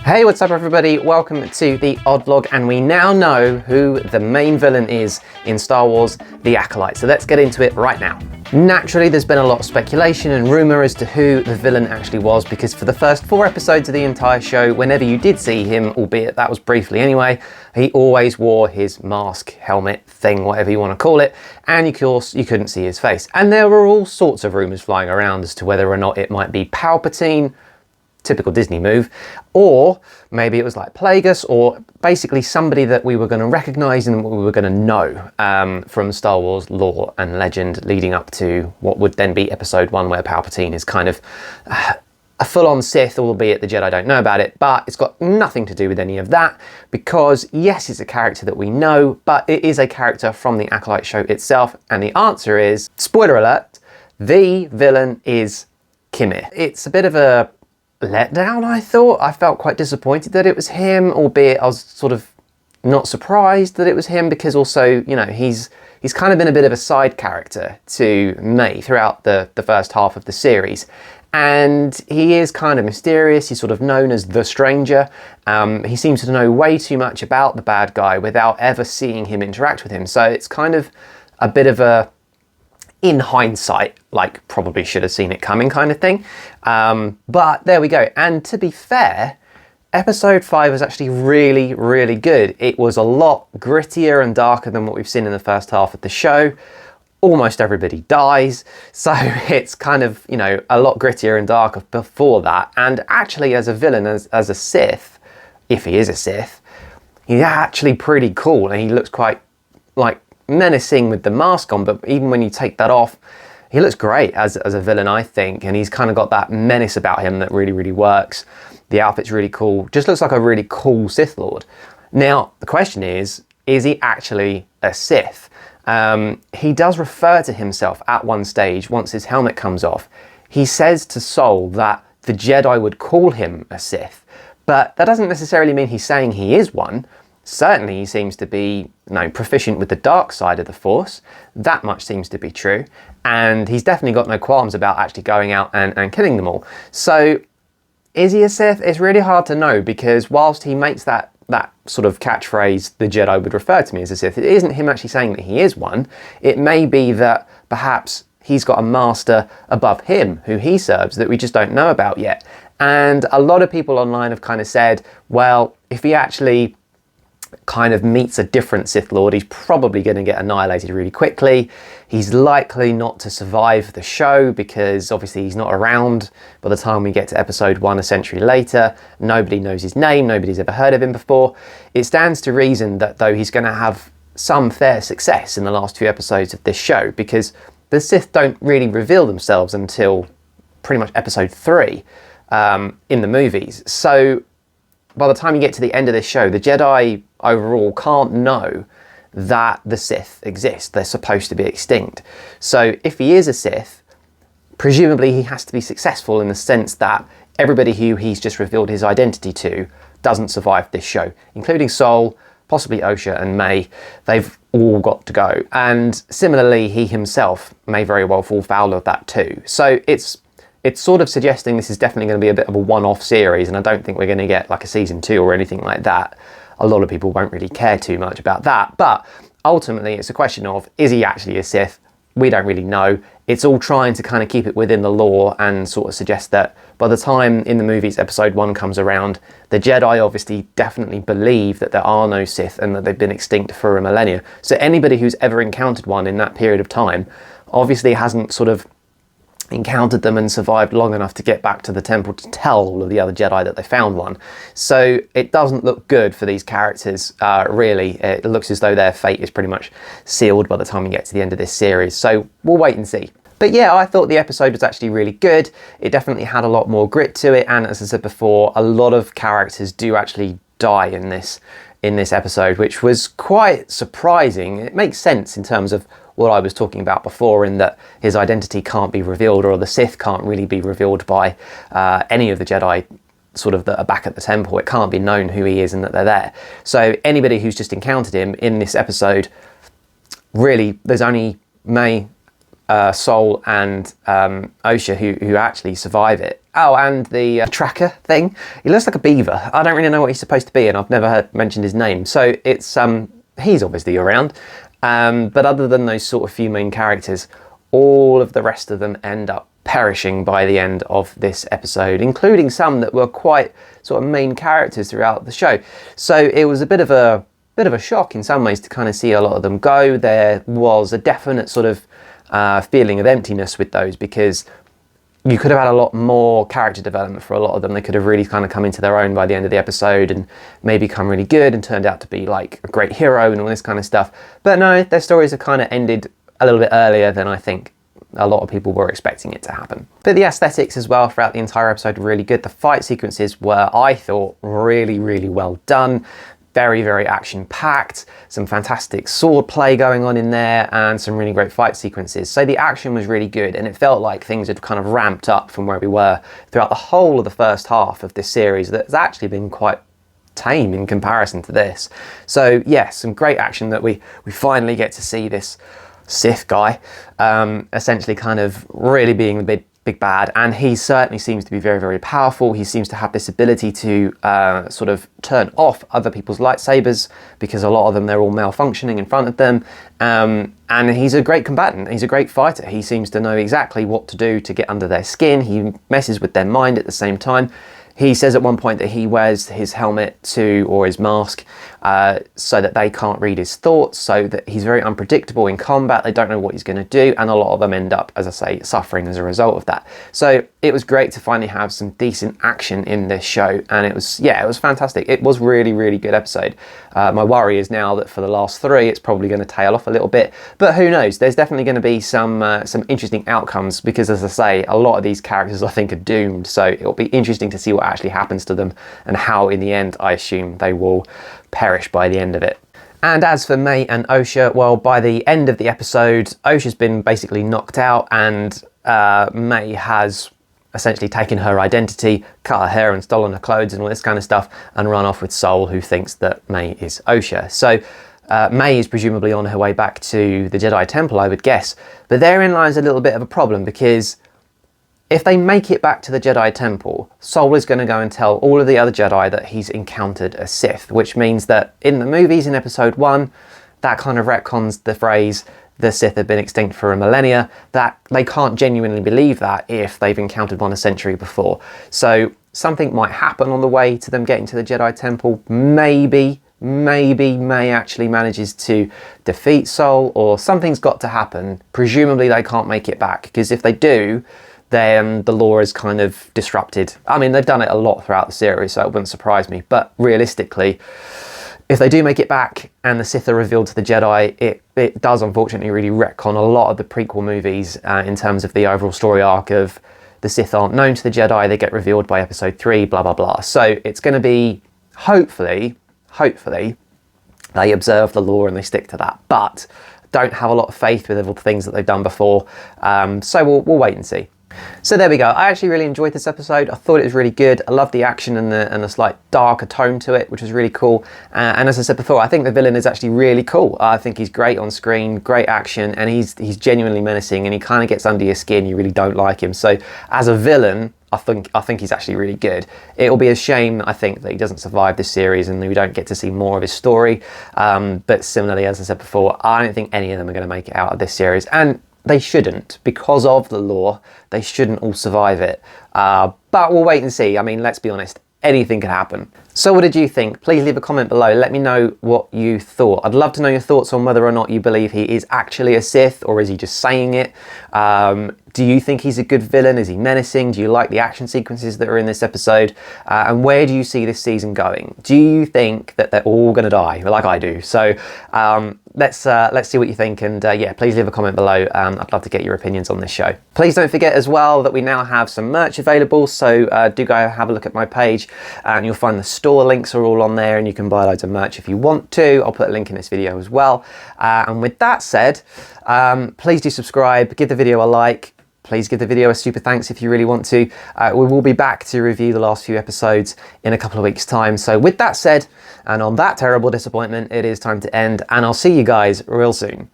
Hey, what's up everybody? Welcome to the Odd Vlog, and we now know who the main villain is in Star Wars The Acolyte, so let's get into it right now. Naturally, there's been a lot of speculation and rumour as to who the villain actually was, because for the first 4 episodes of the entire show, whenever you did see him, albeit that was briefly anyway, he always wore his mask, helmet, thing, whatever you want to call it, and of course you couldn't see his face. And there were all sorts of rumours flying around as to whether or not it might be Palpatine, typical Disney move, or maybe it was like Plagueis, or basically somebody that we were going to recognise and we were going to know from Star Wars lore and legend leading up to what would then be episode 1, where Palpatine is kind of a full-on Sith, albeit the Jedi don't know about it, but it's got nothing to do with any of that, because yes, it's a character that we know, but it is a character from the Acolyte show itself, and the answer is, spoiler alert, the villain is Kimir. It's a bit of a letdown, I thought. I felt quite disappointed that it was him, albeit I was sort of not surprised that it was him, because also, you know, he's kind of been a bit of a side character to me throughout the first half of the series. And he is kind of mysterious. He's sort of known as the Stranger. He seems to know way too much about the bad guy without ever seeing him interact with him. So it's kind of a bit of a, in hindsight, like probably should have seen it coming kind of thing. But there we go. And to be fair, episode 5 was actually really, really good. It was a lot grittier and darker than what we've seen in the first half of the show. Almost everybody dies. So it's kind of, you know, a lot grittier and darker before that. And actually as a villain, as a Sith, if he is a Sith, he's actually pretty cool. And he looks quite like menacing with the mask on, but even when you take that off, he looks great as a villain, I think, and he's kind of got that menace about him that really, really works. The outfit's really cool, just looks like a really cool Sith Lord. Now, the question is he actually a Sith? He does refer to himself at one stage, once his helmet comes off. He says to Sol that the Jedi would call him a Sith, but that doesn't necessarily mean he's saying he is one. Certainly he seems to be, you know, proficient with the dark side of the Force. That much seems to be true. And he's definitely got no qualms about actually going out and killing them all. So is he a Sith? It's really hard to know, because whilst he makes that sort of catchphrase, the Jedi would refer to me as a Sith, it isn't him actually saying that he is one. It may be that perhaps he's got a master above him who he serves that we just don't know about yet. And a lot of people online have kind of said, well, if he actually kind of meets a different Sith Lord, he's probably going to get annihilated really quickly. He's likely not to survive the show, because obviously he's not around by the time we get to episode 1 a century later. Nobody knows his name, nobody's ever heard of him before. It stands to reason that though he's going to have some fair success in the last few episodes of this show, because the Sith don't really reveal themselves until pretty much episode 3 in the movies. So by the time you get to the end of this show, the Jedi overall can't know that the Sith exist. They're supposed to be extinct. So if he is a Sith, presumably he has to be successful in the sense that everybody who he's just revealed his identity to doesn't survive this show, including Sol, possibly Osha and May. They've all got to go. And similarly, he himself may very well fall foul of that too. So it's sort of suggesting this is definitely going to be a bit of a one-off series, and I don't think we're going to get like a season 2 or anything like that. A lot of people won't really care too much about that, but ultimately it's a question of, is he actually a Sith? We don't really know. It's all trying to kind of keep it within the lore and sort of suggest that by the time in the movies episode 1 comes around, the Jedi obviously definitely believe that there are no Sith and that they've been extinct for a millennia. So anybody who's ever encountered one in that period of time obviously hasn't sort of encountered them and survived long enough to get back to the temple to tell all of the other Jedi that they found one. So it doesn't look good for these characters, really. It looks as though their fate is pretty much sealed by the time we get to the end of this series. So we'll wait and see. But yeah, I thought the episode was actually really good. It definitely had a lot more grit to it, and as I said before, a lot of characters do actually die in this episode, which was quite surprising. It makes sense in terms of what I was talking about before, in that his identity can't be revealed, or the Sith can't really be revealed by any of the Jedi sort of that are back at the temple. It can't be known who he is and that they're there. So anybody who's just encountered him in this episode, really, there's only May, Sol and Osha who actually survive it. Oh, and the tracker thing. He looks like a beaver. I don't really know what he's supposed to be, and I've never heard mentioned his name. So it's he's obviously around. But other than those sort of few main characters, all of the rest of them end up perishing by the end of this episode, including some that were quite sort of main characters throughout the show. So it was a bit of a shock in some ways to kind of see a lot of them go. There was a definite sort of feeling of emptiness with those, because you could have had a lot more character development for a lot of them. They could have really kind of come into their own by the end of the episode and maybe become really good and turned out to be like a great hero and all this kind of stuff. But no, their stories have kind of ended a little bit earlier than I think a lot of people were expecting it to happen. But the aesthetics as well throughout the entire episode were really good. The fight sequences were, I thought, really, really well done. Very, very action-packed, some fantastic sword play going on in there, and some really great fight sequences. So the action was really good, and it felt like things had kind of ramped up from where we were throughout the whole of the first half of this series that's actually been quite tame in comparison to this. So yes, some great action that we finally get to see this Sith guy essentially kind of really being the big bad, and he certainly seems to be very, very powerful. He seems to have this ability to sort of turn off other people's lightsabers, because a lot of them, they're all malfunctioning in front of them, and he's a great combatant. He's a great fighter. He seems to know exactly what to do to get under their skin. He messes with their mind at the same time. He says at one point that he wears his helmet or his mask so that they can't read his thoughts, so that he's very unpredictable in combat. They don't know what he's going to do, and a lot of them end up, as I say, suffering as a result of that. So it was great to finally have some decent action in this show, and it was fantastic. It was really, really good episode. My worry is now that for the last three, it's probably going to tail off a little bit, but who knows? There's definitely going to be some interesting outcomes, because, as I say, a lot of these characters I think are doomed. So it'll be interesting to see what actually happens to them, and how in the end I assume they will perish by the end of it. And as for May and Osha, well, by the end of the episode, Osha's been basically knocked out, and May has essentially taken her identity, cut her hair and stolen her clothes and all this kind of stuff, and run off with Sol, who thinks that May is Osha. So May is presumably on her way back to the Jedi Temple, I would guess. But therein lies a little bit of a problem, because if they make it back to the Jedi Temple, Sol is going to go and tell all of the other Jedi that he's encountered a Sith, which means that in the movies in episode 1, that kind of retcons the phrase, the Sith have been extinct for a millennia, that they can't genuinely believe that if they've encountered one a century before. So something might happen on the way to them getting to the Jedi Temple. Maybe May actually manages to defeat Sol, or something's got to happen. Presumably they can't make it back, because if they do, then the lore is kind of disrupted. I mean, they've done it a lot throughout the series, so it wouldn't surprise me. But realistically, if they do make it back and the Sith are revealed to the Jedi, it does unfortunately really retcon a lot of the prequel movies in terms of the overall story arc of the Sith aren't known to the Jedi, they get revealed by episode 3, blah, blah, blah. So it's going to be, hopefully, they observe the lore and they stick to that. But don't have a lot of faith with all the things that they've done before. So we'll wait and see. So there we go. I actually really enjoyed this episode. I thought it was really good. I loved the action and the slight darker tone to it, which was really cool. And as I said before, I think the villain is actually really cool. I think he's great on screen, great action, and he's genuinely menacing, and he kind of gets under your skin. You really don't like him. So as a villain, I think he's actually really good. It'll be a shame, I think, that he doesn't survive this series and we don't get to see more of his story. But similarly, as I said before, I don't think any of them are going to make it out of this series. And they shouldn't, because of the lore. They shouldn't all survive it. But we'll wait and see. I mean, let's be honest, anything can happen. So what did you think? Please leave a comment below. Let me know what you thought. I'd love to know your thoughts on whether or not you believe he is actually a Sith, or is he just saying it? Do you think he's a good villain? Is he menacing? Do you like the action sequences that are in this episode? And where do you see this season going? Do you think that they're all going to die, like I do? So let's see what you think, and yeah, please leave a comment below. I'd love to get your opinions on this show. Please don't forget as well that we now have some merch available, so do go have a look at my page, and you'll find the store links are all on there, and you can buy loads of merch if you want to. I'll put a link in this video as well. And with that said, please do subscribe, give the video a like. Please give the video a super thanks if you really want to. We will be back to review the last few episodes in a couple of weeks' time. So with that said, and on that terrible disappointment, it is time to end, and I'll see you guys real soon.